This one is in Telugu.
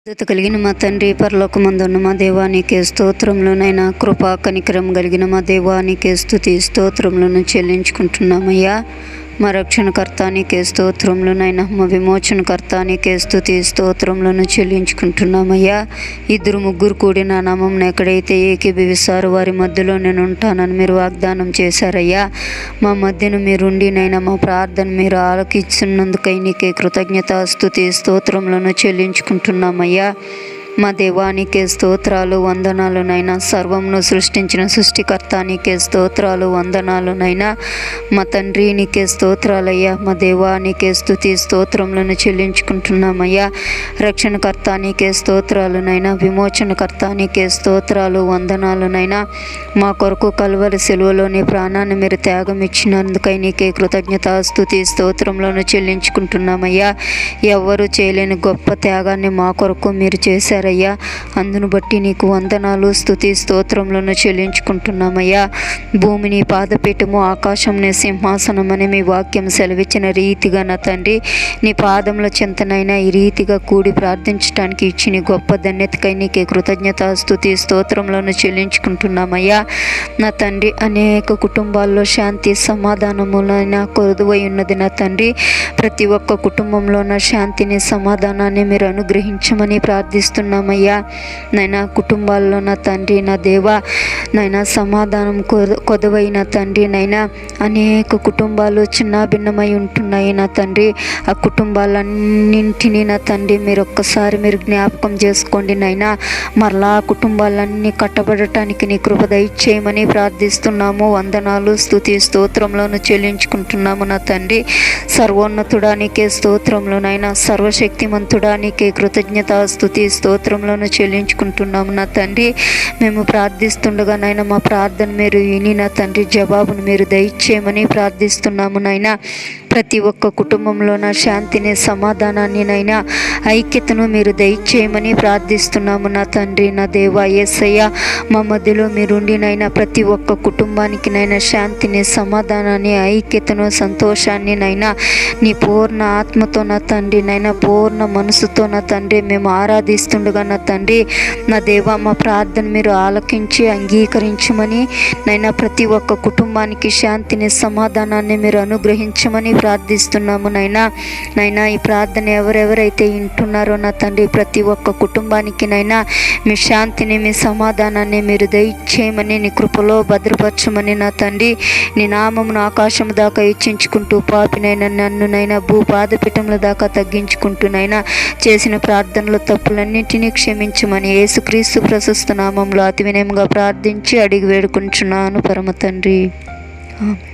దూత కలిగిన మా తండ్రి, పరలోకమందున్న మా దేవానికి స్తోత్రములనైనా, కృపా కనికరం కలిగిన మా దేవానికి స్తుతి స్తోత్రములను చెల్లించుకుంటున్నామయ్యా. మా రక్షణకర్తానికి స్తోత్రములనైనా, మా విమోచనకర్తానికి స్తుతి స్తోత్రములను చెల్లించుకుంటున్నామయ్యా. ఇద్దరు ముగ్గురు కూడిన నామం ఎక్కడైతే ఏకీభవిస్తారో వారి మధ్యలో నేను ఉంటానని మీరు వాగ్దానం చేశారయ్యా. మా మధ్యన మీరుండినైనా మా ప్రార్థన మీరు ఆలకిస్తున్నందుకై నీకే కృతజ్ఞత స్తుతి స్తోత్రములను చెల్లించుకుంటున్నామయ్యా. మా దేవానికే స్తోత్రాలు వందనాలునైనా, సర్వమును సృష్టించిన సృష్టికర్త నీకే స్తోత్రాలు వందనాలునైనా. మా తండ్రి నీకే స్తోత్రాలయ్యా. మా దేవానికే స్తుతి స్తోత్రములను చెల్లించుకుంటున్నామయ్యా. రక్షణకర్త నీకే స్తోత్రాలునైనా, విమోచనకర్త నీకే స్తోత్రాలు వందనాలునైనా. మా కొరకు కల్వరి సెలవులోని ప్రాణాన్ని మీరు త్యాగం ఇచ్చినందుకై నీకే కృతజ్ఞత స్తుతి స్తోత్రములను చెల్లించుకుంటున్నామయ్యా. ఎవ్వరూ చేయలేని గొప్ప త్యాగాన్ని మా కొరకు మీరు చేశారయ్యా. అందును బట్టి నీకు వందనాలు స్తుతి స్తోత్రములను చెల్లించుకుంటున్నామయ్యా. భూమిని పాదపీఠము, ఆకాశం నీ సింహాసనం అని మీ వాక్యం సెలవిచ్చిన రీతిగా నా తండ్రి, నీ పాదముల చింతనైనా ఈ రీతిగా కూడి ప్రార్థించడానికి ఇచ్చి నీ గొప్ప ధన్యతకై నీకే కృతజ్ఞత స్తుతి స్తోత్రములను చెల్లించుకుంటున్నామయ్యా. నా తండ్రి, అనేక కుటుంబాల్లో శాంతి సమాధానములైనా కొదువై ఉన్నది నా తండ్రి. ప్రతి ఒక్క కుటుంబంలో నా శాంతిని సమాధానాన్ని మీరు అనుగ్రహించమని ప్రార్థిస్తున్నామయ్యా. నైనా కుటుంబాల్లో నా తండ్రి, నా దేవా, నైనా సమాధానం కొదవైన తండ్రి, నైనా అనేక కుటుంబాలు చిన్న భిన్నమై ఉంటున్నాయి నా తండ్రి. ఆ కుటుంబాలన్నింటినీ నా తండ్రి మీరు ఒక్కసారి మీరు జ్ఞాపకం చేసుకోండి నైనా. మరలా కుటుంబాలన్నీ కట్టబడటానికి నీ కృప దయచేయమని ప్రార్థిస్తున్నాము. వందనాలు స్తుతి స్తోత్రములను చెల్లించుకుంటున్నాము నా తండ్రి. సర్వోన్నతుడా నీకే స్తోత్రములు నైనా, సర్వశక్తిమంతుడా నీకే కృతజ్ఞత స్తుతి స్తోత్రములను చెల్లించుకుంటున్నాము నా తండ్రి. మేము ప్రార్థిస్తుండగా నైనా మా ప్రార్థన మీరు విని నా తండ్రి జవాబును మీరు దయచేయమని ప్రార్థిస్తున్నాము నైనా. ప్రతి ఒక్క కుటుంబంలో నా శాంతిని సమాధానాన్ని నైనా ఐక్యతను మీరు దయచేయమని ప్రార్థిస్తున్నాము నా తండ్రి, నా దేవా యేసయ్య. మా మధ్యలో మీరుండి నైనా ప్రతి ఒక్క కుటుంబానికి నైనా శాంతిని సమాధానాన్ని ఐక్యతను సంతోషాన్ని నైనా నీ పూర్ణ ఆత్మతో నా తండ్రి, నైనా పూర్ణ మనసుతో నా తండ్రి మేము ఆరాధిస్తుండగా నా తండ్రి, నా దేవా మా ప్రార్థన మీరు ఆలకించి అంగీకరించమని నైనా ప్రతి ఒక్క కుటుంబానికి శాంతిని సమాధానాన్ని మీరు అనుగ్రహించమని ప్రార్థిస్తున్నాము నైనా. నైనా ఈ ప్రార్థన ఎవరెవరైతే వింటున్నారో నా తండ్రి, ప్రతి ఒక్క కుటుంబానికి నైనా మీ శాంతిని మీ సమాధానాన్ని మీరు దయచేయమని నీ కృపలో భద్రపరచమని నా తండ్రి, నీ నామమును ఆకాశం దాకా హెచ్చించుకుంటూ పాపినైనా నన్ను నైనా భూపాదపీఠముల దాకా తగ్గించుకుంటూనైనా చేసిన ప్రార్థనలో తప్పులన్నింటినీ క్షమించమని యేసుక్రీస్తు ప్రశస్త నామంలో అతి వినయంగా ప్రార్థించి అడిగి వేడుకుంటున్నాను పరమ తండ్రి. ఆమేన్.